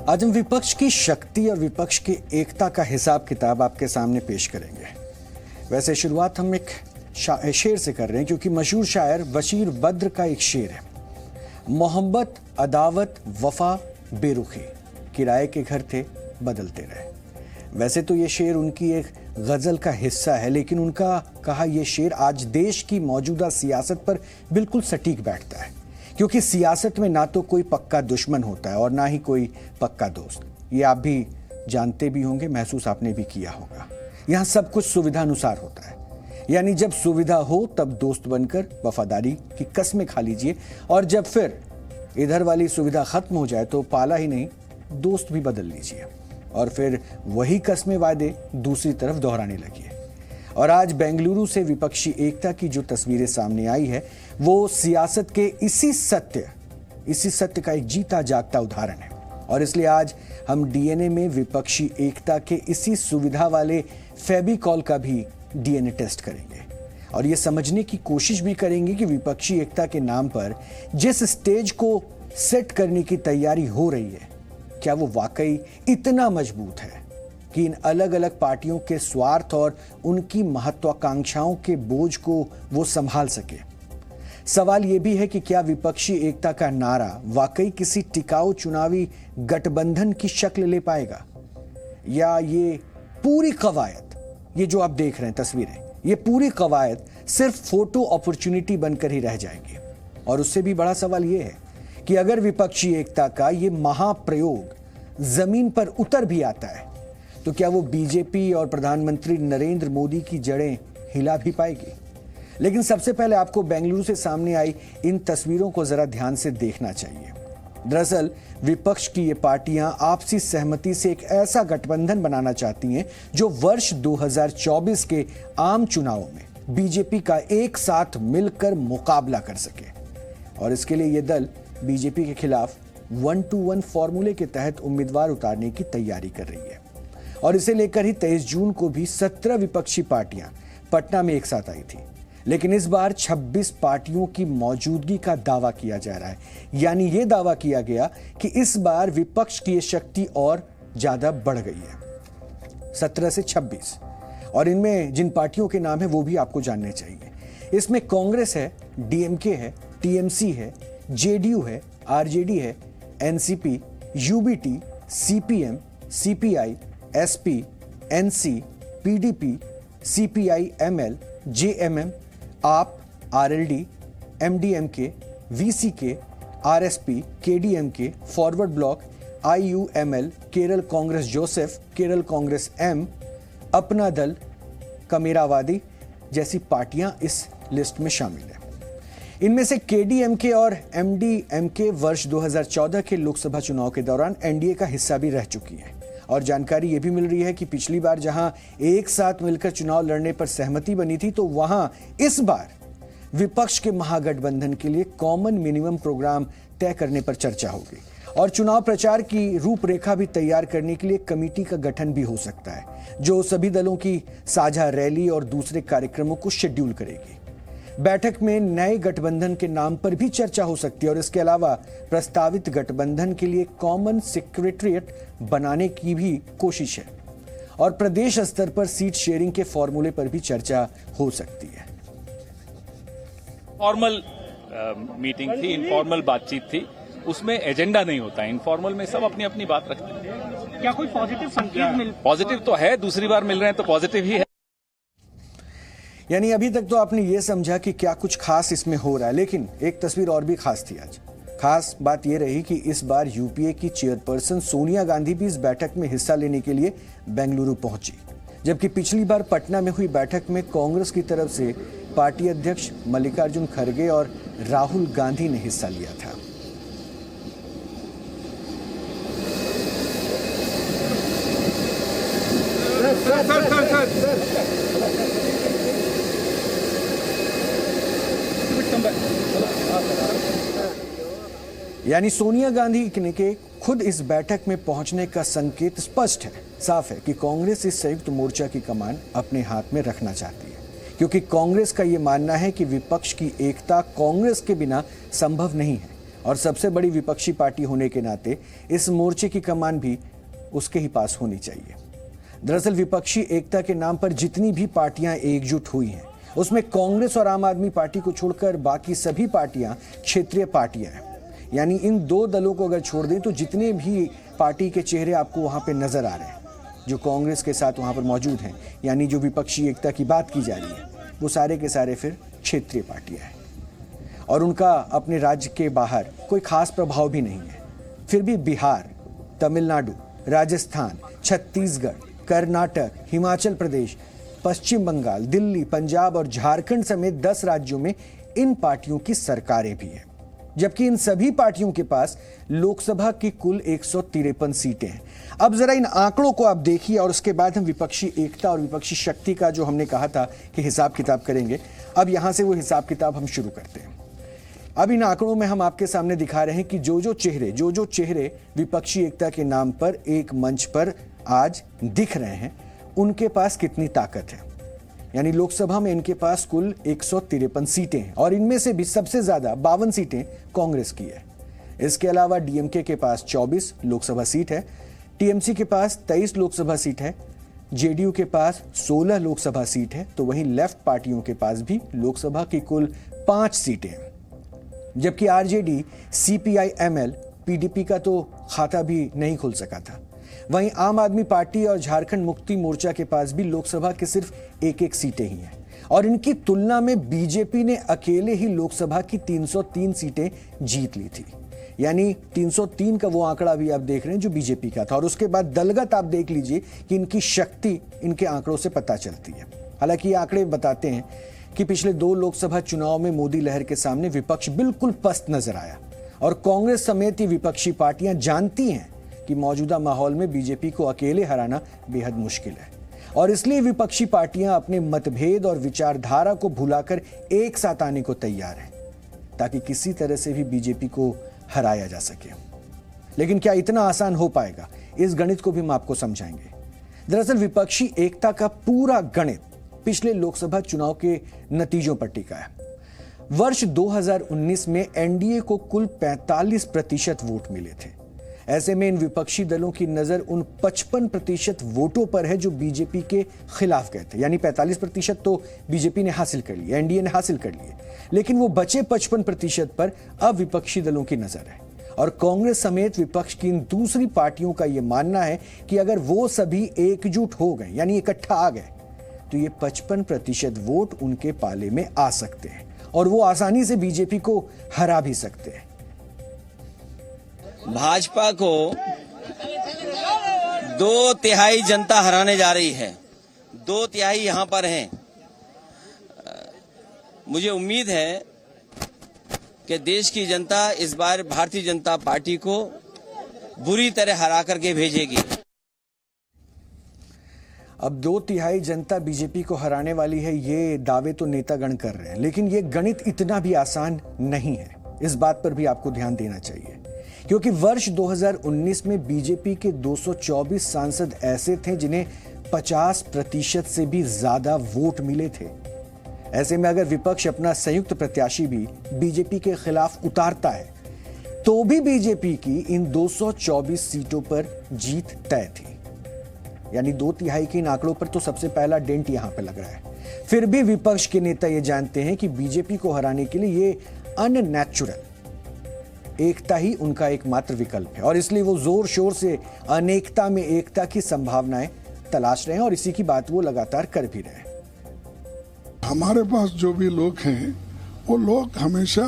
आज हम विपक्ष की शक्ति और विपक्ष की एकता का हिसाब किताब आपके सामने पेश करेंगे। वैसे शुरुआत हम एक शेर से कर रहे हैं, क्योंकि मशहूर शायर बशीर बद्र का एक शेर है, मोहब्बत अदावत वफा बेरुखी, किराए के घर थे बदलते रहे। वैसे तो ये शेर उनकी एक गजल का हिस्सा है, लेकिन उनका कहा यह शेर आज देश की मौजूदा सियासत पर बिल्कुल सटीक बैठता है, क्योंकि सियासत में ना तो कोई पक्का दुश्मन होता है और ना ही कोई पक्का दोस्त। ये आप भी जानते भी होंगे, महसूस आपने भी किया होगा। यहाँ सब कुछ सुविधा अनुसार होता है, यानी जब सुविधा हो तब दोस्त बनकर वफादारी की कस्में खा लीजिए, और जब फिर इधर वाली सुविधा खत्म हो जाए तो पाला ही नहीं दोस्त भी बदल लीजिए, और फिर वही कस्में वादे दूसरी तरफ दोहराने लगिए। और आज बेंगलुरु से विपक्षी एकता की जो तस्वीरें सामने आई है, वो सियासत के इसी सत्य का एक जीता जागता उदाहरण है। और इसलिए आज हम डीएनए में विपक्षी एकता के इसी सुविधा वाले फेविकॉल का भी डीएनए टेस्ट करेंगे, और ये समझने की कोशिश भी करेंगे कि विपक्षी एकता के नाम पर जिस स्टेज को सेट करने की तैयारी हो रही है, क्या वो वाकई इतना मजबूत है कि इन अलग अलग पार्टियों के स्वार्थ और उनकी महत्वाकांक्षाओं के बोझ को वो संभाल सके। सवाल यह भी है कि क्या विपक्षी एकता का नारा वाकई किसी टिकाऊ चुनावी गठबंधन की शक्ल ले पाएगा, या ये पूरी कवायद, ये जो आप देख रहे हैं तस्वीरें, ये पूरी कवायद सिर्फ फोटो अपॉर्चुनिटी बनकर ही रह जाएगी। और उससे भी बड़ा सवाल यह है कि अगर विपक्षी एकता का ये महाप्रयोग जमीन पर उतर भी आता है, तो क्या वो बीजेपी और प्रधानमंत्री नरेंद्र मोदी की जड़ें हिला भी पाएगी। लेकिन सबसे पहले आपको बेंगलुरु से सामने आई इन तस्वीरों को जरा ध्यान से देखना चाहिए। दरअसल विपक्ष की ये पार्टियां आपसी सहमति से एक ऐसा गठबंधन बनाना चाहती हैं जो वर्ष 2024 के आम चुनावों में बीजेपी का एक साथ मिलकर मुकाबला कर सके। और इसके लिए ये दल बीजेपी के खिलाफ 1-to-1 फॉर्मूले के तहत उम्मीदवार उतारने की तैयारी कर रही है। और इसे लेकर ही 23 जून को भी 17 विपक्षी पार्टियां पटना में एक साथ आई थी, लेकिन इस बार 26 पार्टियों की मौजूदगी का दावा किया जा रहा है। यानी यह दावा किया गया कि इस बार विपक्ष की शक्ति और ज्यादा बढ़ गई है, 17 से 26। और इनमें जिन पार्टियों के नाम है वो भी आपको जानने चाहिए। इसमें कांग्रेस है, डीएमके है, टीएमसी है, जेडीयू है, आरजेडी है, NCP, UBT, CPM, CPI, SP, NC, PDP, CPI ML, JMM, AAP, RLD, MDMK, VCK, RSP, KDMK, Forward Bloc, IUML, Kerala Congress Joseph, Kerala Congress M, Apna Dal, कमेरावादी जैसी पार्टियां इस लिस्ट में शामिल है। इनमें से केडीएमके और एमडीएमके वर्ष 2014 के लोकसभा चुनाव के दौरान एनडीए का हिस्सा भी रह चुकी है। और जानकारी यह भी मिल रही है कि पिछली बार जहां एक साथ मिलकर चुनाव लड़ने पर सहमति बनी थी, तो वहां इस बार विपक्ष के महागठबंधन के लिए कॉमन मिनिमम प्रोग्राम तय करने पर चर्चा होगी। और चुनाव प्रचार की रूपरेखा भी तैयार करने के लिए कमेटी का गठन भी हो सकता है, जो सभी दलों की साझा रैली और दूसरे कार्यक्रमों को शेड्यूल करेगी। बैठक में नए गठबंधन के नाम पर भी चर्चा हो सकती है, और इसके अलावा प्रस्तावित गठबंधन के लिए कॉमन सेक्रेटरिएट बनाने की भी कोशिश है। और प्रदेश स्तर पर सीट शेयरिंग के फॉर्मूले पर भी चर्चा हो सकती है। फॉर्मल मीटिंग थी, इनफॉर्मल बातचीत थी, उसमें एजेंडा नहीं होता। इनफॉर्मल में सब अपनी अपनी बात रखते हैं। क्या कोई पॉजिटिव संकेत पॉजिटिव तो है, दूसरी बार मिल रहे हैं तो पॉजिटिव ही है। यानी अभी तक तो आपने ये समझा कि क्या कुछ खास इसमें हो रहा है, लेकिन एक तस्वीर और भी खास थी आज। खास बात यह रही कि इस बार यूपीए की चेयरपर्सन सोनिया गांधी भी इस बैठक में हिस्सा लेने के लिए बेंगलुरु पहुंची, जबकि पिछली बार पटना में हुई बैठक में कांग्रेस की तरफ से पार्टी अध्यक्ष मल्लिकार्जुन खड़गे और राहुल गांधी ने हिस्सा लिया था। यानी सोनिया गांधी के खुद इस बैठक में पहुंचने का संकेत स्पष्ट है, साफ है कि कांग्रेस इस संयुक्त मोर्चा की कमान अपने हाथ में रखना चाहती है, क्योंकि कांग्रेस का यह मानना है कि विपक्ष की एकता कांग्रेस के बिना संभव नहीं है और सबसे बड़ी विपक्षी पार्टी होने के नाते इस मोर्चे की कमान भी उसके ही पास होनी चाहिए। दरअसल विपक्षी एकता के नाम पर जितनी भी पार्टियां एकजुट हुई हैं, उसमें कांग्रेस और आम आदमी पार्टी को छोड़कर बाकी सभी पार्टियां क्षेत्रीय पार्टियां हैं। यानी इन दो दलों को अगर छोड़ दें तो जितने भी पार्टी के चेहरे आपको वहां पे नजर आ रहे हैं, जो कांग्रेस के साथ वहां पर मौजूद हैं, यानी जो विपक्षी एकता की बात की जा रही है, वो सारे के सारे फिर क्षेत्रीय पार्टियां हैं और उनका अपने राज्य के बाहर कोई खास प्रभाव भी नहीं है। फिर भी बिहार, तमिलनाडु, राजस्थान, छत्तीसगढ़, कर्नाटक, हिमाचल प्रदेश, पश्चिम बंगाल, दिल्ली, पंजाब और झारखंड समेत 10 राज्यों में इन पार्टियों की सरकारें भी हैं, जबकि इन सभी पार्टियों के पास लोकसभा की कुल 153 सीटें हैं। अब जरा इन आंकड़ों को आप देखिए और उसके बाद हम विपक्षी एकता और विपक्षी शक्ति का जो हमने कहा था कि हिसाब किताब करेंगे, अब यहां से वो हिसाब किताब हम शुरू करते हैं। अब इन आंकड़ों में हम आपके सामने दिखा रहे हैं कि जो जो चेहरे विपक्षी एकता के नाम पर एक मंच पर आज दिख रहे हैं, उनके पास कितनी ताकत है। यानी लोकसभा में इनके पास कुल 153 सीटें हैं और इनमें से भी सबसे ज्यादा 52 सीटें कांग्रेस की है। इसके अलावा डीएमके के पास 24 लोकसभा सीट है, टीएमसी के पास 23 लोकसभा सीट है, जेडीयू के पास 16 लोकसभा सीट है, तो वहीं लेफ्ट पार्टियों के पास भी लोकसभा की कुल 5 सीटें हैं। जबकि आरजेडी, सीपीआई-एमएल, पीडीपी का तो खाता भी नहीं खुल सका था। वहीं आम आदमी पार्टी और झारखंड मुक्ति मोर्चा के पास भी लोकसभा के सिर्फ एक सीटें ही हैं और इनकी तुलना में बीजेपी ने अकेले ही लोकसभा की 303 सीटें जीत ली थी। यानी 303 का वो आंकड़ा भी आप देख रहे हैं जो बीजेपी का था और उसके बाद दलगत आप देख लीजिए कि इनकी शक्ति इनके आंकड़ों से पता चलती है। हालांकि ये आंकड़े बताते हैं कि पिछले 2 लोकसभा चुनाव में मोदी लहर के सामने विपक्ष बिल्कुल पस्त नजर आया और कांग्रेस समेत ही विपक्षी पार्टियां जानती हैं कि मौजूदा माहौल में बीजेपी को अकेले हराना बेहद मुश्किल है और इसलिए विपक्षी पार्टियां अपने मतभेद और विचारधारा को भुलाकर एक साथ आने को तैयार हैं ताकि किसी तरह से भी बीजेपी को हराया जा सके। लेकिन क्या इतना आसान हो पाएगा? इस गणित को भी हम आपको समझाएंगे। दरअसल विपक्षी एकता का पूरा गणित पिछले लोकसभा चुनाव के नतीजों पर टिका है। वर्ष 2019 में एनडीए को कुल 45% वोट मिले थे। ऐसे में इन विपक्षी दलों की नजर उन 55% वोटों पर है जो बीजेपी के खिलाफ गए थे। यानी 45% तो बीजेपी ने हासिल कर लिए, एनडीए ने हासिल कर लिए, लेकिन वो बचे 55% पर अब विपक्षी दलों की नजर है और कांग्रेस समेत विपक्ष की इन दूसरी पार्टियों का यह मानना है कि अगर वो सभी एकजुट हो गए, यानी इकट्ठा आ गए, तो ये 55% वोट उनके पाले में आ सकते हैं और वो आसानी से बीजेपी को हरा भी सकते हैं। भाजपा को 2/3 जनता हराने जा रही है। 2/3 यहां पर हैं। मुझे उम्मीद है कि देश की जनता इस बार भारतीय जनता पार्टी को बुरी तरह हरा करके भेजेगी। अब 2/3 जनता बीजेपी को हराने वाली है, ये दावे तो नेतागण कर रहे हैं, लेकिन ये गणित इतना भी आसान नहीं है। इस बात पर भी आपको ध्यान देना चाहिए क्योंकि वर्ष 2019 में बीजेपी के 224 सांसद ऐसे थे जिन्हें 50% से भी ज्यादा वोट मिले थे। ऐसे में अगर विपक्ष अपना संयुक्त प्रत्याशी भी बीजेपी के खिलाफ उतारता है तो भी बीजेपी की इन 224 सीटों पर जीत तय थी। यानी 2/3 के इन आंकड़ों पर तो सबसे पहला डेंट यहां पर लग रहा है। फिर भी विपक्ष के नेता ये जानते हैं कि बीजेपी को हराने के लिए ये अननेचुरल एकता ही उनका एकमात्र विकल्प है और इसलिए वो जोर शोर से अनेकता में एकता की संभावनाएं तलाश रहे हैं और इसी की बात वो लगातार कर भी रहे हैं। हमारे पास जो भी लोग हैं वो लोग हमेशा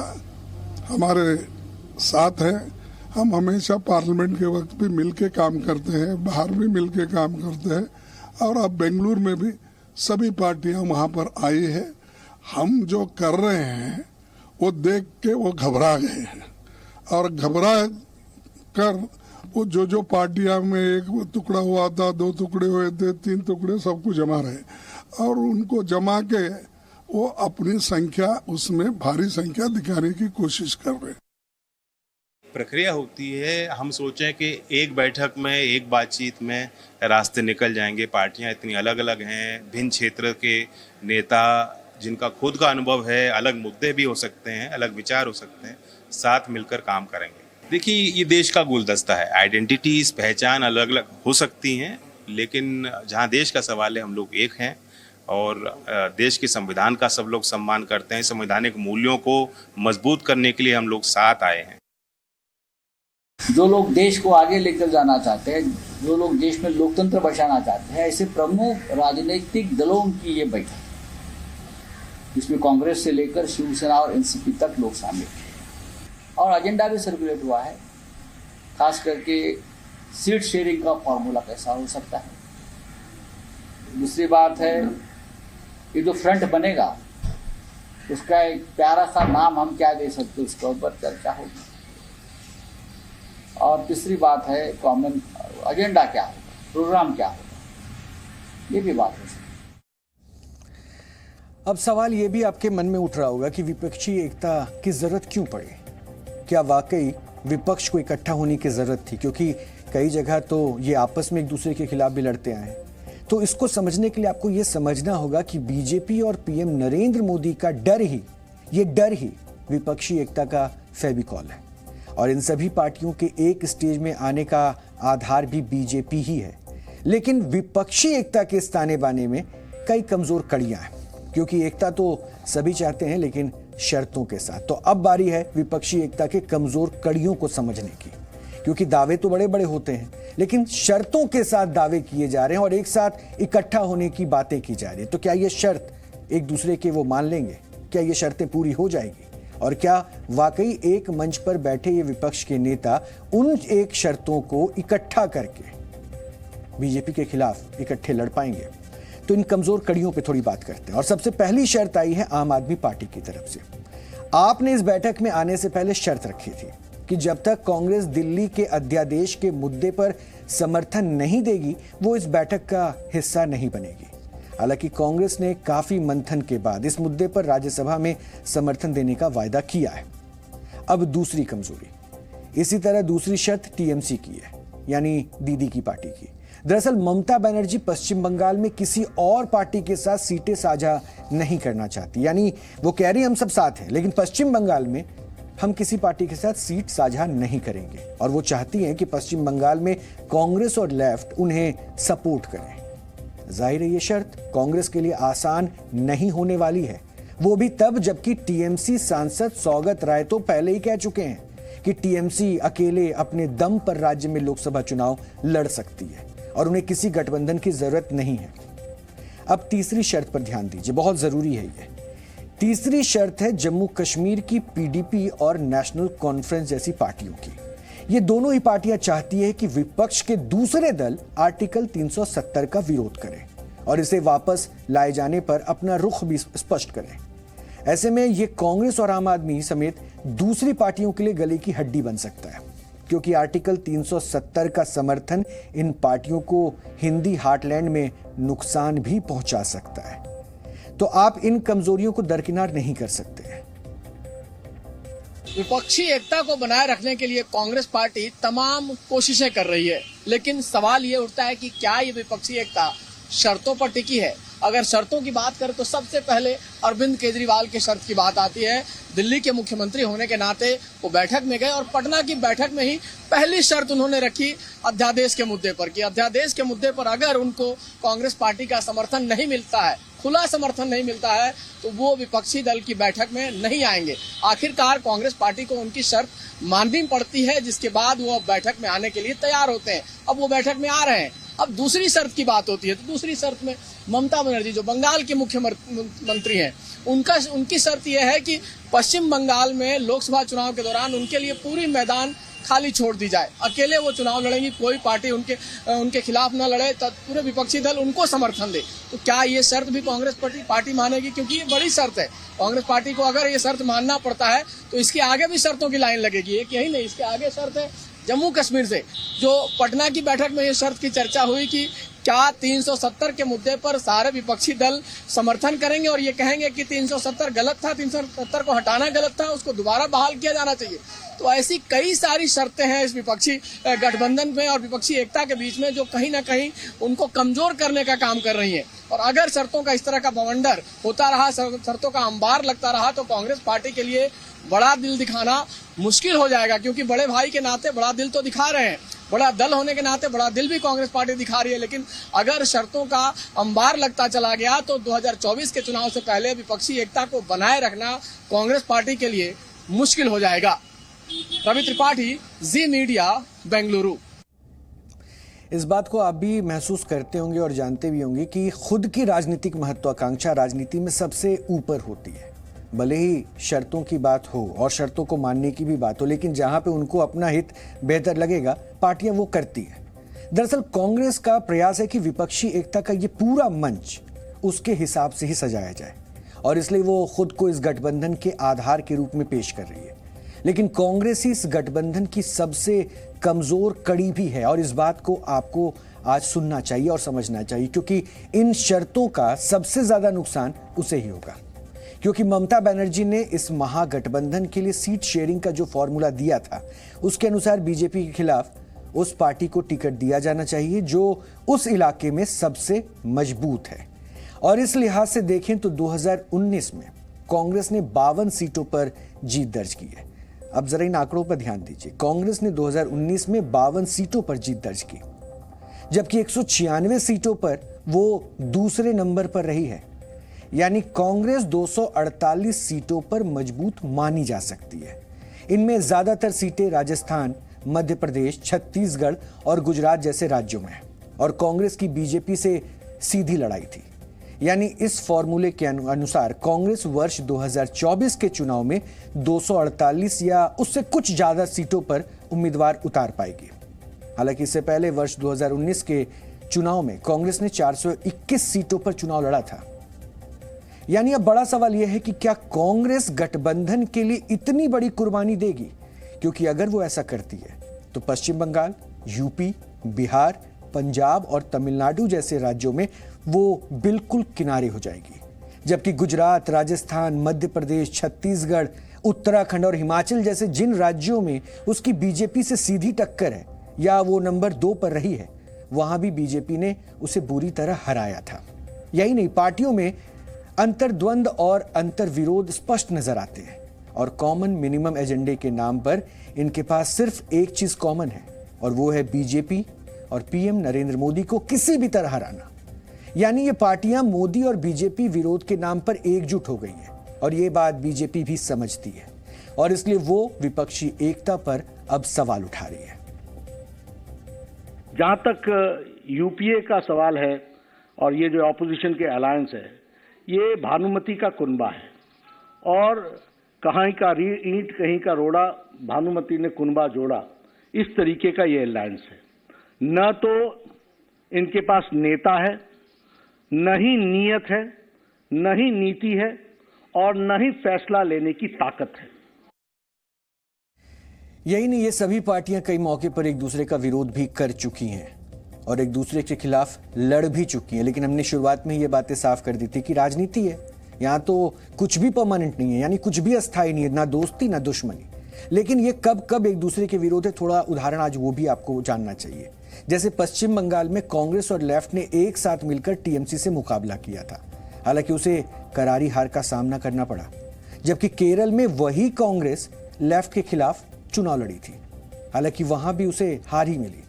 हमारे साथ हैं। हम हमेशा पार्लियामेंट के वक्त भी मिलके काम करते हैं, बाहर भी मिलके काम करते हैं और अब बेंगलुरु में भी सभी पार्टियां वहां पर आई है। हम जो कर रहे हैं वो देख के वो घबरा गए हैं और घबरा कर वो जो पार्टियां में एक टुकड़ा हुआ था, 2 टुकड़े हुए थे, 3 टुकड़े सबको जमा रहे और उनको जमा के वो अपनी संख्या उसमें भारी संख्या दिखाने की कोशिश कर रहे हैं। प्रक्रिया होती है। हम सोचें कि एक बैठक में, एक बातचीत में रास्ते निकल जाएंगे। पार्टियां इतनी अलग अलग हैं, भिन्न क्षेत्र के नेता जिनका खुद का अनुभव है, अलग मुद्दे भी हो सकते हैं, अलग विचार हो सकते हैं, साथ मिलकर काम करेंगे। देखिए, ये देश का गुलदस्ता है। आइडेंटिटीज, पहचान अलग अलग हो सकती हैं, लेकिन जहाँ देश का सवाल है हम लोग एक हैं और देश के संविधान का सब लोग सम्मान करते हैं। संवैधानिक मूल्यों को मजबूत करने के लिए हम लोग साथ आए हैं। जो लोग देश को आगे लेकर जाना चाहते हैं, जो लोग देश में लोकतंत्र बचाना चाहते हैं, ऐसे प्रमुख राजनीतिक दलों की ये बैठक, जिसमें कांग्रेस से लेकर शिवसेना और एनसीपी तक लोग शामिल हैं और एजेंडा भी सर्कुलेट हुआ है। खास करके सीट शेयरिंग का फॉर्मूला कैसा हो सकता है। दूसरी बात है, ये जो फ्रंट बनेगा उसका एक प्यारा सा नाम हम क्या दे सकते हैं, उसके ऊपर चर्चा होगी। और तीसरी बात है, कॉमन एजेंडा क्या होगा, प्रोग्राम क्या होगा, ये भी बात हो सकती है। अब सवाल ये भी आपके मन में उठ रहा होगा कि विपक्षी एकता की जरूरत क्यों पड़ी। क्या वाकई विपक्ष को इकट्ठा होने की जरूरत थी, क्योंकि कई जगह तो ये आपस में एक दूसरे के खिलाफ भी लड़ते आए हैं। तो इसको समझने के लिए आपको ये समझना होगा कि बीजेपी और पीएम नरेंद्र मोदी का डर ही विपक्षी एकता का फेविकॉल है और इन सभी पार्टियों के एक स्टेज में आने का आधार भी बीजेपी ही है। लेकिन विपक्षी एकता के ताने बाने में कई कमजोर कड़ियां हैं, क्योंकि एकता तो सभी चाहते हैं लेकिन शर्तों के साथ। तो अब बारी है विपक्षी एकता के कमजोर कड़ियों को समझने की, क्योंकि दावे तो बड़े बड़े होते हैं लेकिन शर्तों के साथ दावे किए जा रहे हैं और एक साथ इकट्ठा होने की बातें की जा रही है। तो क्या ये शर्त एक दूसरे के वो मान लेंगे? क्या ये शर्तें पूरी हो जाएगी? और क्या वाकई एक मंच पर बैठे ये विपक्ष के नेता उन एक शर्तों को इकट्ठा करके बीजेपी के खिलाफ इकट्ठे लड़ पाएंगे? तो इन कमजोर कड़ियों पे थोड़ी बात करते हैं। और सबसे पहली शर्त आई है आम आदमी पार्टी की तरफ से। आपने इस बैठक में आने से पहले शर्त रखी थी कि जब तक कांग्रेस दिल्ली के अध्यादेश के मुद्दे पर समर्थन नहीं देगी वो इस बैठक का हिस्सा नहीं बनेगी। हालांकि कांग्रेस ने काफी मंथन के बाद इस मुद्दे पर राज्यसभा में समर्थन देने का वायदा किया है। अब दूसरी कमजोरी, इसी तरह दूसरी शर्त टीएमसी की है, यानी दीदी की पार्टी की। दरअसल ममता बनर्जी पश्चिम बंगाल में किसी और पार्टी के साथ सीटें साझा नहीं करना चाहती, यानी वो कह रही हम सब साथ हैं लेकिन पश्चिम बंगाल में हम किसी पार्टी के साथ सीट साझा नहीं करेंगे। और वो चाहती हैं कि पश्चिम बंगाल में कांग्रेस और लेफ्ट उन्हें सपोर्ट करें। जाहिर है ये शर्त कांग्रेस के लिए आसान नहीं होने वाली है, वो भी तब जबकि टीएमसी सांसद सौगत राय तो पहले ही कह चुके हैं कि टीएमसी अकेले अपने दम पर राज्य में लोकसभा चुनाव लड़ सकती है और उन्हें किसी गठबंधन की जरूरत नहीं है। अब तीसरी शर्त पर ध्यान दीजिए, बहुत जरूरी है ये। तीसरी शर्त है जम्मू कश्मीर की पीडीपी और नेशनल कॉन्फ्रेंस जैसी पार्टियों की। ये दोनों ही पार्टियां चाहती है कि विपक्ष के दूसरे दल आर्टिकल 370 का विरोध करें और इसे वापस लाए जाने पर अपना रुख भी स्पष्ट करें। ऐसे में ये कांग्रेस और आम आदमी समेत दूसरी पार्टियों के लिए गले की हड्डी बन सकता है, क्योंकि आर्टिकल 370 का समर्थन इन पार्टियों को हिंदी हार्टलैंड में नुकसान भी पहुंचा सकता है। तो आप इन कमजोरियों को दरकिनार नहीं कर सकते हैं। विपक्षी एकता को बनाए रखने के लिए कांग्रेस पार्टी तमाम कोशिशें कर रही है, लेकिन सवाल ये उठता है कि क्या ये विपक्षी एकता शर्तों पर टिकी है। अगर शर्तों की बात करें तो सबसे पहले अरविंद केजरीवाल की शर्त की बात आती है। दिल्ली के मुख्यमंत्री होने के नाते वो बैठक में गए और पटना की बैठक में ही पहली शर्त उन्होंने रखी अध्यादेश के मुद्दे पर कि अध्यादेश के मुद्दे पर अगर उनको कांग्रेस पार्टी का समर्थन नहीं मिलता है, खुला समर्थन नहीं मिलता है, तो वो विपक्षी दल की बैठक में नहीं आएंगे। आखिरकार कांग्रेस पार्टी को उनकी शर्त माननी पड़ती है, जिसके बाद वो बैठक में आने के लिए तैयार होते हैं। अब वो बैठक में आ रहे हैं। अब दूसरी शर्त की बात होती है तो दूसरी शर्त में ममता बनर्जी जो बंगाल के मुख्यमंत्री हैं, उनकी शर्त यह है कि पश्चिम बंगाल में लोकसभा चुनाव के दौरान उनके लिए पूरी मैदान खाली छोड़ दी जाए। अकेले वो चुनाव लड़ेंगी, कोई पार्टी उनके खिलाफ न लड़े, तब पूरे विपक्षी दल उनको समर्थन दे। तो क्या ये शर्त भी कांग्रेस पार्टी मानेगी? क्योंकि ये बड़ी शर्त है। कांग्रेस पार्टी को अगर ये शर्त मानना पड़ता है तो इसके आगे भी शर्तों की लाइन लगेगी। एक यही नहीं, इसके आगे शर्त है जम्मू कश्मीर से। जो पटना की बैठक में ये शर्त की चर्चा हुई कि क्या 370 के मुद्दे पर सारे विपक्षी दल समर्थन करेंगे और ये कहेंगे कि 370 गलत था, 370 को हटाना गलत था, उसको दोबारा बहाल किया जाना चाहिए? तो ऐसी कई सारी शर्तें हैं इस विपक्षी गठबंधन में और विपक्षी एकता के बीच में जो कहीं ना कहीं उनको कमजोर करने का काम कर रही हैं। और अगर शर्तों का इस तरह का बवंडर होता रहा, शर्तों का अंबार लगता रहा, तो कांग्रेस पार्टी के लिए बड़ा दिल दिखाना मुश्किल हो जाएगा, क्योंकि बड़े भाई के नाते बड़ा दिल तो दिखा रहे हैं, बड़ा दल होने के नाते बड़ा दिल भी कांग्रेस पार्टी दिखा रही है। लेकिन अगर शर्तों का अंबार लगता चला गया तो 2024 के चुनाव से पहले विपक्षी एकता को बनाए रखना कांग्रेस पार्टी के लिए मुश्किल हो जाएगा। रवि त्रिपाठी, जी मीडिया, बेंगलुरु। इस बात को आप भी महसूस करते होंगे और जानते भी होंगे कि खुद की राजनीतिक महत्वाकांक्षा राजनीति में सबसे ऊपर होती है। भले ही शर्तों की बात हो और शर्तों को मानने की भी बात हो, लेकिन जहां पे उनको अपना हित बेहतर लगेगा पार्टियां वो करती है। दरअसल कांग्रेस का प्रयास है कि विपक्षी एकता का ये पूरा मंच उसके हिसाब से ही सजाया जाए और इसलिए वो खुद को इस गठबंधन के आधार के रूप में पेश कर रही है। लेकिन कांग्रेस ही इस गठबंधन की सबसे कमजोर कड़ी भी है और इस बात को आपको आज सुनना चाहिए और समझना चाहिए, क्योंकि इन शर्तों का सबसे ज्यादा नुकसान उसे ही होगा। क्योंकि ममता बनर्जी ने इस महागठबंधन के लिए सीट शेयरिंग का जो फॉर्मूला दिया था, उसके अनुसार बीजेपी के खिलाफ उस पार्टी को टिकट दिया जाना चाहिए जो उस इलाके में सबसे मजबूत है। और इस लिहाज से देखें तो 2019 में कांग्रेस ने 52 सीटों पर जीत दर्ज की है। अब जरा इन आंकड़ों पर ध्यान दीजिए। कांग्रेस ने 2019 में 52 सीटों पर जीत दर्ज की, जबकि 196 सीटों पर वो दूसरे नंबर पर रही है। यानी कांग्रेस 248 सीटों पर मजबूत मानी जा सकती है। इनमें ज्यादातर सीटें राजस्थान, मध्य प्रदेश, छत्तीसगढ़ और गुजरात जैसे राज्यों में है और कांग्रेस की बीजेपी से सीधी लड़ाई थी। यानी इस फॉर्मूले के अनुसार कांग्रेस वर्ष 2024 के चुनाव में 248 या उससे कुछ ज्यादा सीटों पर उम्मीदवार उतार पाएगी। हालांकि इससे पहले वर्ष 2019 के चुनाव में कांग्रेस ने 421 सीटों पर चुनाव लड़ा था। यानी अब बड़ा सवाल यह है कि क्या कांग्रेस गठबंधन के लिए इतनी बड़ी कुर्बानी देगी? क्योंकि अगर वो ऐसा करती है तो पश्चिम बंगाल, यूपी, बिहार, पंजाब और तमिलनाडु जैसे राज्यों में वो बिल्कुल किनारे हो जाएगी, जबकि गुजरात, राजस्थान, मध्य प्रदेश, छत्तीसगढ़, उत्तराखंड और हिमाचल जैसे जिन राज्यों में उसकी बीजेपी से सीधी टक्कर है या वो नंबर 2 पर रही है, वहां भी बीजेपी ने उसे बुरी तरह हराया था। यही नहीं, पार्टियों में अंतर्द्वंद और अंतर्विरोध स्पष्ट नजर आते हैं और कॉमन मिनिमम एजेंडे के नाम पर इनके पास सिर्फ एक चीज कॉमन है और वो है बीजेपी और पीएम नरेंद्र मोदी को किसी भी तरह हराना। यानी ये पार्टियां मोदी और बीजेपी विरोध के नाम पर एकजुट हो गई है और ये बात बीजेपी भी समझती है और इसलिए वो विपक्षी एकता पर अब सवाल उठा रही है। जहां तक यूपीए का सवाल है और ये जो ऑपोजिशन के अलायंस है, ये भानुमति का कुनबा है और कहीं का ईंट कहीं का रोड़ा, भानुमति ने कुनबा जोड़ा, इस तरीके का ये अलायंस है। न तो इनके पास नेता है, न ही नीयत है, न ही नीति है और न ही फैसला लेने की ताकत है। यही नहीं, ये सभी पार्टियां कई मौके पर एक दूसरे का विरोध भी कर चुकी हैं और एक दूसरे के खिलाफ लड़ भी चुकी हैं। लेकिन हमने शुरुआत में ये बातें साफ कर दी थी कि राजनीति है, यहाँ तो कुछ भी परमानेंट नहीं है, यानी कुछ भी अस्थायी नहीं है, ना दोस्ती ना दुश्मनी। लेकिन ये कब कब एक दूसरे के विरोध है, थोड़ा उदाहरण आज वो भी आपको जानना चाहिए। जैसे पश्चिम बंगाल में कांग्रेस और लेफ्ट ने एक साथ मिलकर टीएमसी से मुकाबला किया था, हालांकि उसे करारी हार का सामना करना पड़ा। जबकि केरल में वही कांग्रेस लेफ्ट के खिलाफ चुनाव लड़ी थी, हालांकि वहां भी उसे हार ही मिली।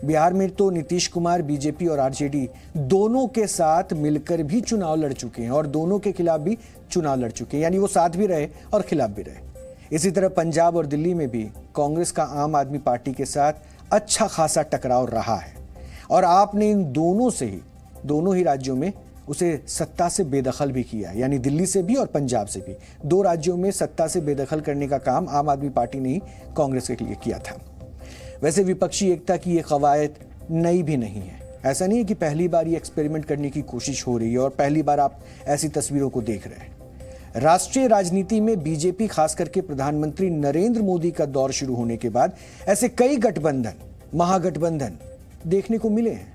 बिहार में तो नीतीश कुमार बीजेपी और आरजेडी दोनों के साथ मिलकर भी चुनाव लड़ चुके हैं और दोनों के खिलाफ भी चुनाव लड़ चुके हैं, यानी वो साथ भी रहे और खिलाफ भी रहे। इसी तरह पंजाब और दिल्ली में भी कांग्रेस का आम आदमी पार्टी के साथ अच्छा खासा टकराव रहा है और आपने इन दोनों ही राज्यों में उसे सत्ता से बेदखल भी किया, यानी दिल्ली से भी और पंजाब से भी। 2 राज्यों में सत्ता से बेदखल करने का काम आम आदमी पार्टी ने ही कांग्रेस के लिए किया था। वैसे विपक्षी एकता की ये कवायद नई भी नहीं है। ऐसा नहीं है कि पहली बार ये एक्सपेरिमेंट करने की कोशिश हो रही है और पहली बार आप ऐसी तस्वीरों को देख रहे हैं। राष्ट्रीय राजनीति में बीजेपी, खास करके प्रधानमंत्री नरेंद्र मोदी का दौर शुरू होने के बाद ऐसे कई गठबंधन, महागठबंधन देखने को मिले हैं।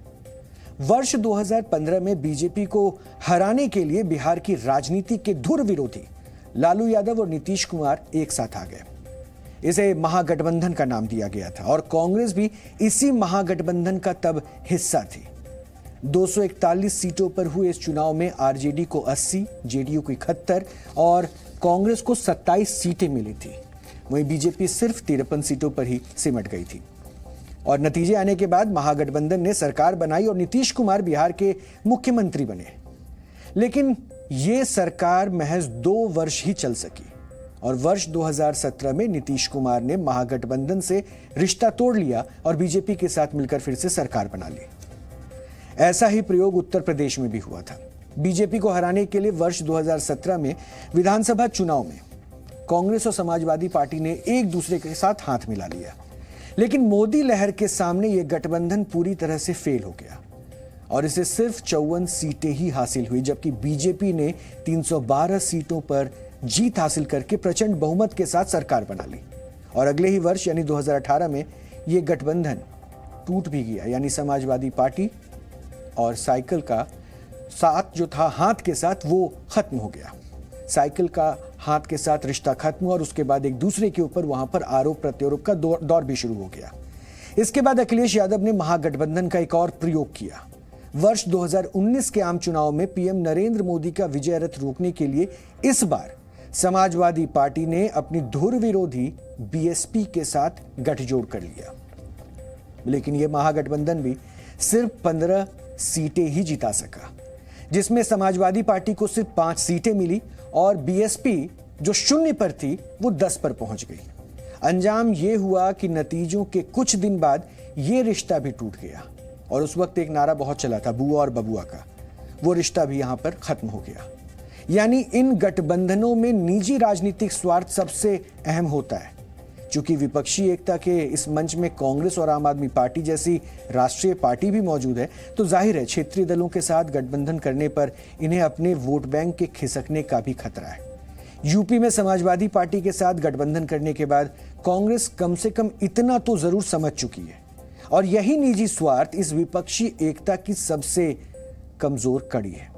वर्ष 2015 में बीजेपी को हराने के लिए बिहार की राजनीति के धुर विरोधी लालू यादव और नीतीश कुमार एक साथ आ गए। इसे महागठबंधन का नाम दिया गया था और कांग्रेस भी इसी महागठबंधन का तब हिस्सा थी। 241 सीटों पर हुए इस चुनाव में आरजेडी को 80, जेडीयू को 71 और कांग्रेस को 27 सीटें मिली थी। वहीं बीजेपी सिर्फ 53 सीटों पर ही सिमट गई थी। और नतीजे आने के बाद महागठबंधन ने सरकार बनाई और नीतीश कुमार बिहार के मुख्यमंत्री बने। लेकिन ये सरकार महज 2 वर्ष ही चल सकी और वर्ष 2017 में नीतीश कुमार ने महागठबंधन से रिश्ता तोड़ लिया और बीजेपी के साथ मिलकर फिर से सरकार बना ली। ऐसा ही प्रयोग उत्तर प्रदेश में भी हुआ था। बीजेपी को हराने के लिए वर्ष 2017 में विधानसभा चुनाव में कांग्रेस और समाजवादी पार्टी ने एक दूसरे के साथ हाथ मिला लिया, लेकिन मोदी लहर के सामने यह गठबंधन पूरी तरह से फेल हो गया और इसे सिर्फ 54 सीटें ही हासिल हुई, जबकि बीजेपी ने 312 सीटों पर जीत हासिल करके प्रचंड बहुमत के साथ सरकार बना ली। और अगले ही वर्ष यानी 2018 में यह गठबंधन टूट भी गया, यानी समाजवादी पार्टी और साइकिल का साथ जो था हाथ के साथ वो खत्म हो गया। साइकिल का हाथ के साथ रिश्ता खत्म हुआ और उसके बाद एक दूसरे के ऊपर वहां पर आरोप प्रत्यारोप का दौर भी शुरू हो गया। इसके बाद अखिलेश यादव ने महागठबंधन का एक और प्रयोग किया। वर्ष 2019 के आम चुनाव में पीएम नरेंद्र मोदी का विजय रथ रोकने के लिए इस बार समाजवादी पार्टी ने अपनी धुर विरोधी बीएसपी के साथ गठजोड़ कर लिया, लेकिन यह महागठबंधन भी सिर्फ 15 सीटें ही जिता सका, जिसमें समाजवादी पार्टी को सिर्फ 5 सीटें मिली और बीएसपी जो 0 पर थी वो 10 पर पहुंच गई। अंजाम यह हुआ कि नतीजों के कुछ दिन बाद यह रिश्ता भी टूट गया और उस वक्त एक नारा बहुत चला था, बुआ और बबुआ का। वो रिश्ता भी यहां पर खत्म हो गया। यानी इन गठबंधनों में निजी राजनीतिक स्वार्थ सबसे अहम होता है। चूंकि विपक्षी एकता के इस मंच में कांग्रेस और आम आदमी पार्टी जैसी राष्ट्रीय पार्टी भी मौजूद है, तो जाहिर है क्षेत्रीय दलों के साथ गठबंधन करने पर इन्हें अपने वोट बैंक के खिसकने का भी खतरा है। यूपी में समाजवादी पार्टी के साथ गठबंधन करने के बाद कांग्रेस कम से कम इतना तो जरूर समझ चुकी है और यही निजी स्वार्थ इस विपक्षी एकता की सबसे कमजोर कड़ी है।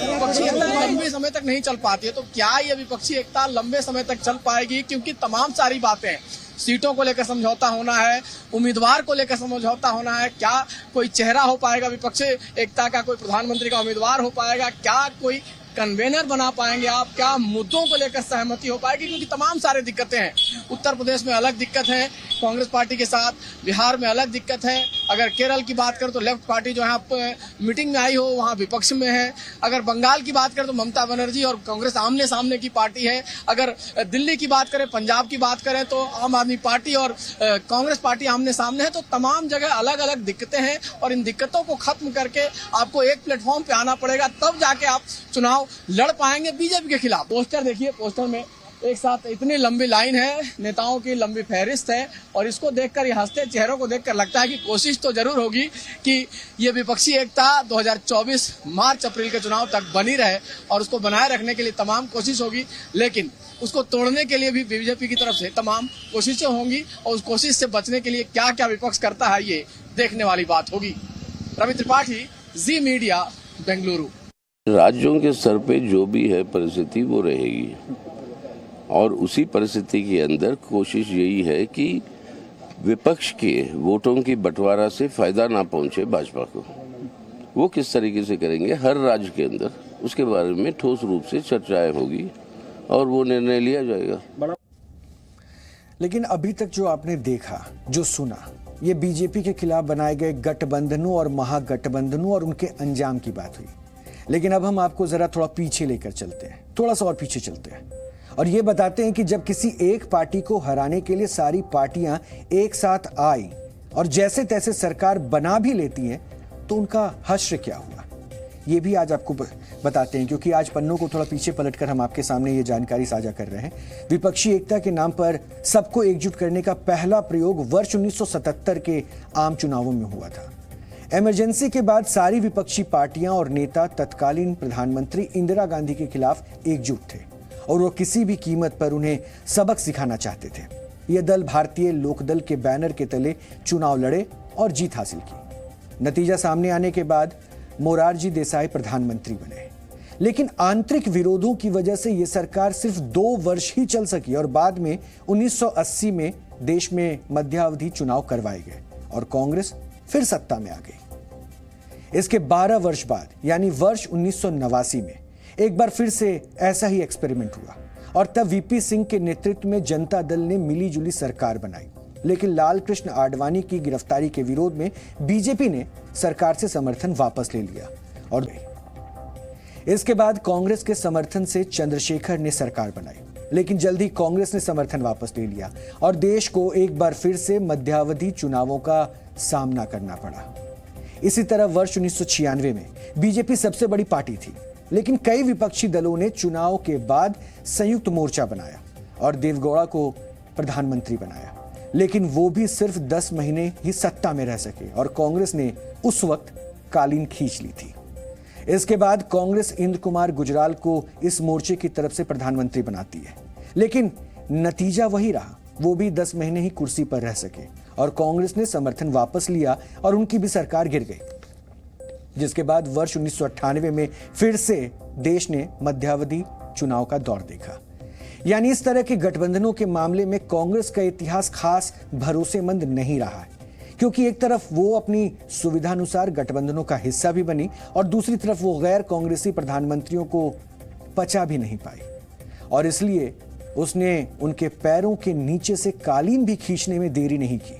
विपक्षी एकता लंबे समय तक नहीं चल पाती है, तो क्या ये विपक्षी एकता लंबे समय तक चल पाएगी? क्योंकि तमाम सारी बातें, सीटों को लेकर समझौता होना है, उम्मीदवार को लेकर समझौता होना है, क्या कोई चेहरा हो पाएगा विपक्षी एकता का, कोई प्रधानमंत्री का उम्मीदवार हो पाएगा, क्या कोई कन्वेनर बना पाएंगे आप, क्या मुद्दों को लेकर सहमति हो पाएगी? क्योंकि तमाम सारे दिक्कतें हैं। उत्तर प्रदेश में अलग दिक्कत है कांग्रेस पार्टी के साथ, बिहार में अलग दिक्कत है। अगर केरल की बात करें तो लेफ्ट पार्टी जो है मीटिंग में आई हो वहाँ विपक्ष में है। अगर बंगाल की बात करें तो ममता बनर्जी और कांग्रेस आमने सामने की पार्टी है। अगर दिल्ली की बात करें, पंजाब की बात करें तो आम आदमी पार्टी और कांग्रेस पार्टी आमने सामने है। तो तमाम जगह अलग अलग दिक्कतें हैं और इन दिक्कतों को खत्म करके आपको एक प्लेटफॉर्म पे आना पड़ेगा, तब जाके आप चुनाव लड़ पाएंगे बीजेपी के खिलाफ। पोस्टर देखिए, पोस्टर में एक साथ इतनी लंबी लाइन है, नेताओं की लंबी फहरिस्त है और इसको देखकर, ये हंसते चेहरों को देखकर लगता है कि कोशिश तो जरूर होगी कि ये विपक्षी एकता 2024 मार्च अप्रैल के चुनाव तक बनी रहे और उसको बनाए रखने के लिए तमाम कोशिश होगी, लेकिन उसको तोड़ने के लिए भी बीजेपी की तरफ से तमाम कोशिशें होंगी और उस कोशिश से बचने के लिए क्या क्या विपक्ष करता है ये देखने वाली बात होगी। रवि त्रिपाठी, जी मीडिया, बेंगलुरु। राज्यों के स्तर पे जो भी है परिस्थिति वो रहेगी और उसी परिस्थिति के अंदर कोशिश यही है कि विपक्ष के वोटों की बंटवारा से फायदा ना पहुंचे भाजपा को। वो किस तरीके से करेंगे हर राज्य के अंदर, उसके बारे में ठोस रूप से चर्चाएं होगी और वो निर्णय लिया जाएगा। लेकिन अभी तक जो आपने देखा, जो सुना, ये बीजेपी के खिलाफ बनाए गए गठबंधनों और महागठबंधनों और उनके अंजाम की बात हुई। लेकिन अब हम आपको जरा थोड़ा पीछे लेकर चलते हैं, थोड़ा सा और पीछे चलते हैं और ये बताते हैं कि जब किसी एक पार्टी को हराने के लिए सारी पार्टियां एक साथ आई और जैसे तैसे सरकार बना भी लेती हैं तो उनका हश्र क्या हुआ, ये भी आज आपको बताते हैं। क्योंकि आज पन्नों को थोड़ा पीछे पलटकर हम आपके सामने ये जानकारी साझा कर रहे हैं। विपक्षी एकता के नाम पर सबको एकजुट करने का पहला प्रयोग वर्ष 1977 के आम चुनावों में हुआ था। इमरजेंसी के बाद सारी विपक्षी पार्टियां और नेता तत्कालीन प्रधानमंत्री इंदिरा गांधी के खिलाफ एकजुट थे और वो किसी भी कीमत पर उन्हें सबक सिखाना चाहते थे। ये दल भारतीय लोकदल के बैनर के तले चुनाव लड़े और जीत हासिल की। नतीजा सामने आने के बाद मोरारजी देसाई प्रधानमंत्री बने, लेकिन आंतरिक विरोधों की वजह से यह सरकार सिर्फ 2 वर्ष ही चल सकी और बाद में 1980 में देश में मध्यावधि चुनाव करवाए गए और कांग्रेस फिर सत्ता में आ गई। इसके 12 वर्ष बाद यानी वर्ष 1989 में एक बार फिर से ऐसा ही एक्सपेरिमेंट हुआ और तब वीपी सिंह के नेतृत्व में जनता दल ने मिलीजुली सरकार बनाई, लेकिन लाल कृष्ण आडवाणी की गिरफ्तारी के विरोध में बीजेपी ने सरकार से समर्थन वापस ले लिया और इसके बाद कांग्रेस के समर्थन से चंद्रशेखर ने सरकार बनाई, लेकिन जल्द ही कांग्रेस ने समर्थन वापस ले लिया और देश को एक बार फिर से मध्यावधि चुनावों का सामना करना पड़ा। इसी तरह वर्ष 1996 में बीजेपी सबसे बड़ी पार्टी थी, लेकिन कई विपक्षी दलों ने चुनाव के बाद संयुक्त मोर्चा बनाया और देवगौड़ा को प्रधानमंत्री बनाया, लेकिन वो भी सिर्फ 10 महीने ही सत्ता में रह सके और कांग्रेस ने उस वक्त कालीन खींच ली थी। इसके बाद कांग्रेस इंद्र कुमार गुजराल को इस मोर्चे की तरफ से प्रधानमंत्री बनाती है, लेकिन नतीजा वही रहा, वो भी 10 महीने ही कुर्सी पर रह सके और कांग्रेस ने समर्थन वापस लिया और उनकी भी सरकार गिर गई। जिसके बाद वर्ष 1998 में फिर से देश ने मध्यावधि चुनाव का दौर देखा। यानी इस तरह के गठबंधनों के मामले में कांग्रेस का इतिहास खास भरोसेमंद नहीं रहा है, क्योंकि एक तरफ वो अपनी सुविधानुसार गठबंधनों का हिस्सा भी बनी और दूसरी तरफ वो गैर कांग्रेसी प्रधानमंत्रियों को पचा भी नहीं पाई और इसलिए उसने उनके पैरों के नीचे से कालीन भी खींचने में देरी नहीं की।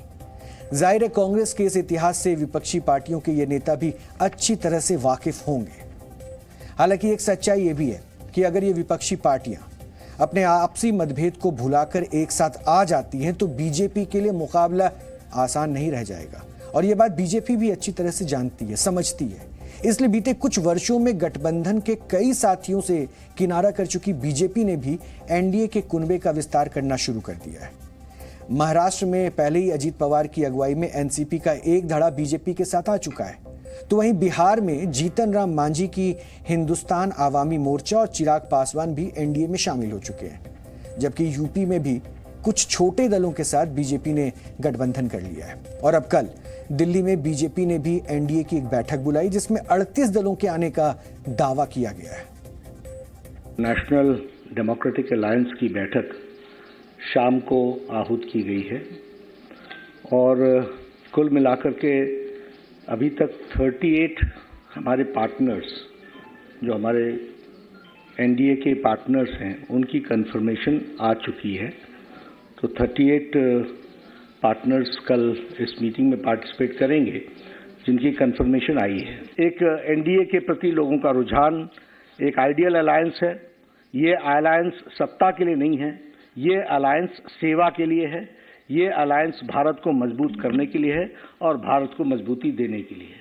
जाहिर है कांग्रेस के इस इतिहास से विपक्षी पार्टियों के ये नेता भी अच्छी तरह से वाकिफ होंगे। हालांकि एक सच्चाई ये भी है कि अगर ये विपक्षी पार्टियां अपने आपसी मतभेद को भुलाकर एक साथ आ जाती हैं तो बीजेपी के लिए मुकाबला आसान नहीं रह जाएगा और ये बात बीजेपी भी अच्छी तरह से जानती है, समझती है। इसलिए बीते कुछ वर्षों में गठबंधन के कई साथियों से किनारा कर चुकी बीजेपी ने भी एनडीए के कुनबे का विस्तार करना शुरू कर दिया है। महाराष्ट्र में पहले ही अजीत पवार की अगुवाई में एनसीपी का एक धड़ा बीजेपी के साथ आ चुका है, तो वहीं बिहार में जीतन राम मांझी की हिंदुस्तान आवामी मोर्चा और चिराग पासवान भी एनडीए में शामिल हो चुके हैं, जबकि यूपी में भी कुछ छोटे दलों के साथ बीजेपी ने गठबंधन कर लिया है। और अब कल दिल्ली में बीजेपी ने भी एनडीए की एक बैठक बुलाई जिसमें 38 दलों के आने का दावा किया गया है। नेशनल डेमोक्रेटिक अलायंस की बैठक शाम को आहूत की गई है और कुल मिलाकर के अभी तक 38 हमारे पार्टनर्स, जो हमारे एनडीए के पार्टनर्स हैं, उनकी कंफर्मेशन आ चुकी है। तो 38 पार्टनर्स कल इस मीटिंग में पार्टिसिपेट करेंगे जिनकी कंफर्मेशन आई है। एक एनडीए के प्रति लोगों का रुझान एक आइडियल अलायंस है। ये अलायंस सत्ता के लिए नहीं है, ये अलायंस सेवा के लिए है। ये अलायंस भारत को मजबूत करने के लिए है और भारत को मजबूती देने के लिए है।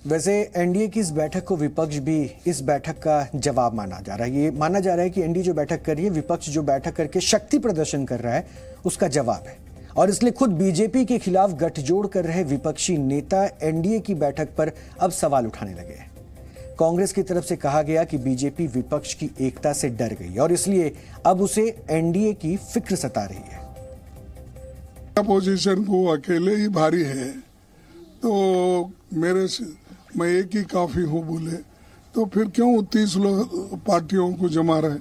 वैसे एनडीए की इस बैठक को विपक्ष भी इस बैठक का जवाब माना जा रहा है। ये माना जा रहा है कि एनडीए जो बैठक कर रही है, विपक्ष जो बैठक करके शक्ति प्रदर्शन कर रहा है, उसका जवाब है और इसलिए खुद बीजेपी के खिलाफ गठजोड़ कर रहे विपक्षी नेता एनडीए की बैठक पर अब सवाल उठाने लगे हैं। कांग्रेस की तरफ से कहा गया कि बीजेपी विपक्ष की एकता से डर गई और इसलिए अब उसे एनडीए की फिक्र सता रही है। अपोजिशन को अकेले ही भारी है, तो मैं एक ही काफी हूँ बोले, तो फिर क्यों 30 पार्टियों को जमा रहे?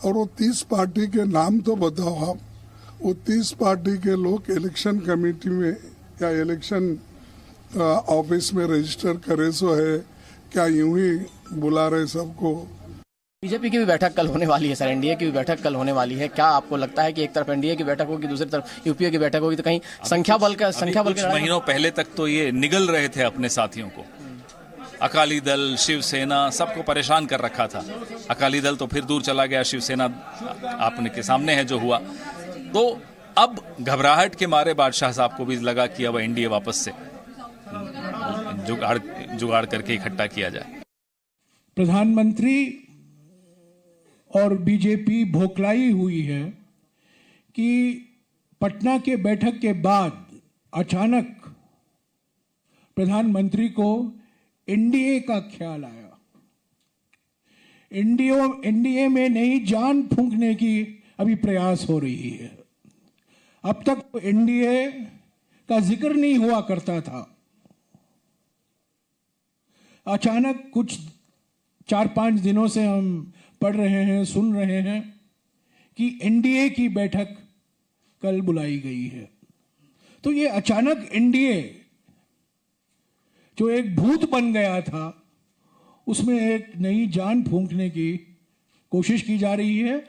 और वो 30 पार्टी के नाम तो बताओ आप। वो 30 पार्टी के लोग इलेक्शन कमेटी में या इलेक्शन ऑफिस में रजिस्टर करे सो है क्या यूं ही बुला रहे सबको? बीजेपी की भी बैठक कल होने वाली है सर, एनडीए की भी बैठक कल होने वाली है। क्या आपको लगता है कि एक तरफ एनडीए की बैठक होगी, दूसरी तरफ यूपीए की बैठक होगी, तो कहीं संख्या बल कुछ महीनों पहले तक तो ये निगल रहे थे अपने साथियों को। अकाली दल, शिवसेना सबको परेशान कर रखा था। अकाली दल तो फिर दूर चला गया, शिवसेना आपने के सामने है जो हुआ। तो अब घबराहट के मारे बादशाह साहब को भी लगा कि अब एनडीए वापस से जुगाड़ करके इकट्ठा किया जाए। प्रधानमंत्री और बीजेपी भोखलाई हुई है कि पटना के बैठक के बाद अचानक प्रधानमंत्री को एनडीए का ख्याल आया। एनडीए में नई जान फूंकने की अभी प्रयास हो रही है। अब तक तो एनडीए का जिक्र नहीं हुआ करता था। अचानक कुछ 4-5 दिनों से हम पढ़ रहे हैं, सुन रहे हैं कि एनडीए की बैठक कल बुलाई गई है। तो ये अचानक एनडीए जो एक भूत बन गया था, उसमें एक नई जान फूंकने की कोशिश की जा रही है।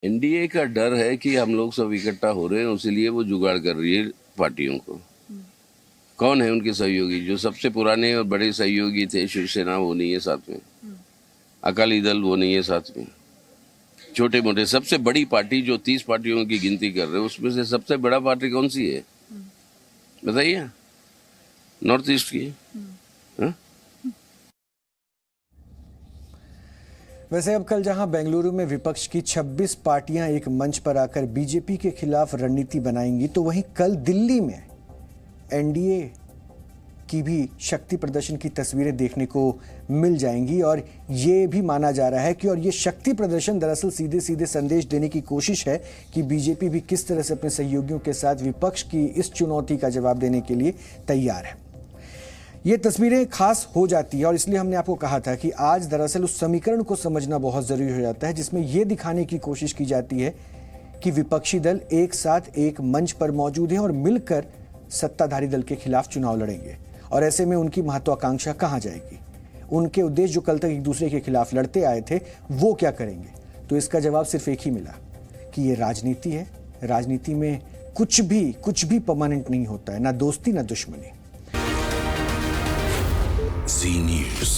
एनडीए का डर है कि हम लोग सब इकट्ठा हो रहे हैं, इसीलिए वो जुगाड़ कर रही है पार्टियों को। कौन है उनके सहयोगी? जो सबसे पुराने और बड़े सहयोगी थे, शिवसेना वो नहीं है साथ में, अकाली दल वो नहीं है साथ में, छोटे मोटे सबसे बड़ी पार्टी जो 30 पार्टियों की गिनती कर रहे हैं, उसमें से सबसे बड़ा पार्टी कौन सी है बताइए? नॉर्थ ईस्ट की। हाँ? वैसे अब कल जहां बेंगलुरु में विपक्ष की 26 पार्टियां एक मंच पर आकर बीजेपी के खिलाफ रणनीति बनाएंगी, तो वहीं कल दिल्ली में एनडीए की भी शक्ति प्रदर्शन की तस्वीरें देखने को मिल जाएंगी। और ये भी माना जा रहा है कि और ये शक्ति प्रदर्शन दरअसल सीधे सीधे संदेश देने की कोशिश है कि बीजेपी भी किस तरह से अपने सहयोगियों के साथ विपक्ष की इस चुनौती का जवाब देने के लिए तैयार है। ये तस्वीरें खास हो जाती है और इसलिए हमने आपको कहा था कि आज दरअसल उस समीकरण को समझना बहुत ज़रूरी हो जाता है जिसमें यह दिखाने की कोशिश की जाती है कि विपक्षी दल एक साथ एक मंच पर मौजूद हैं और मिलकर सत्ताधारी दल के खिलाफ चुनाव लड़ेंगे। और ऐसे में उनकी महत्वाकांक्षा कहाँ जाएगी? उनके उद्देश्य जो कल तक एक दूसरे के खिलाफ लड़ते आए थे, वो क्या करेंगे? तो इसका जवाब सिर्फ एक ही मिला कि ये राजनीति है। राजनीति में कुछ भी परमानेंट नहीं होता है, ना दोस्ती ना दुश्मनी। Z News.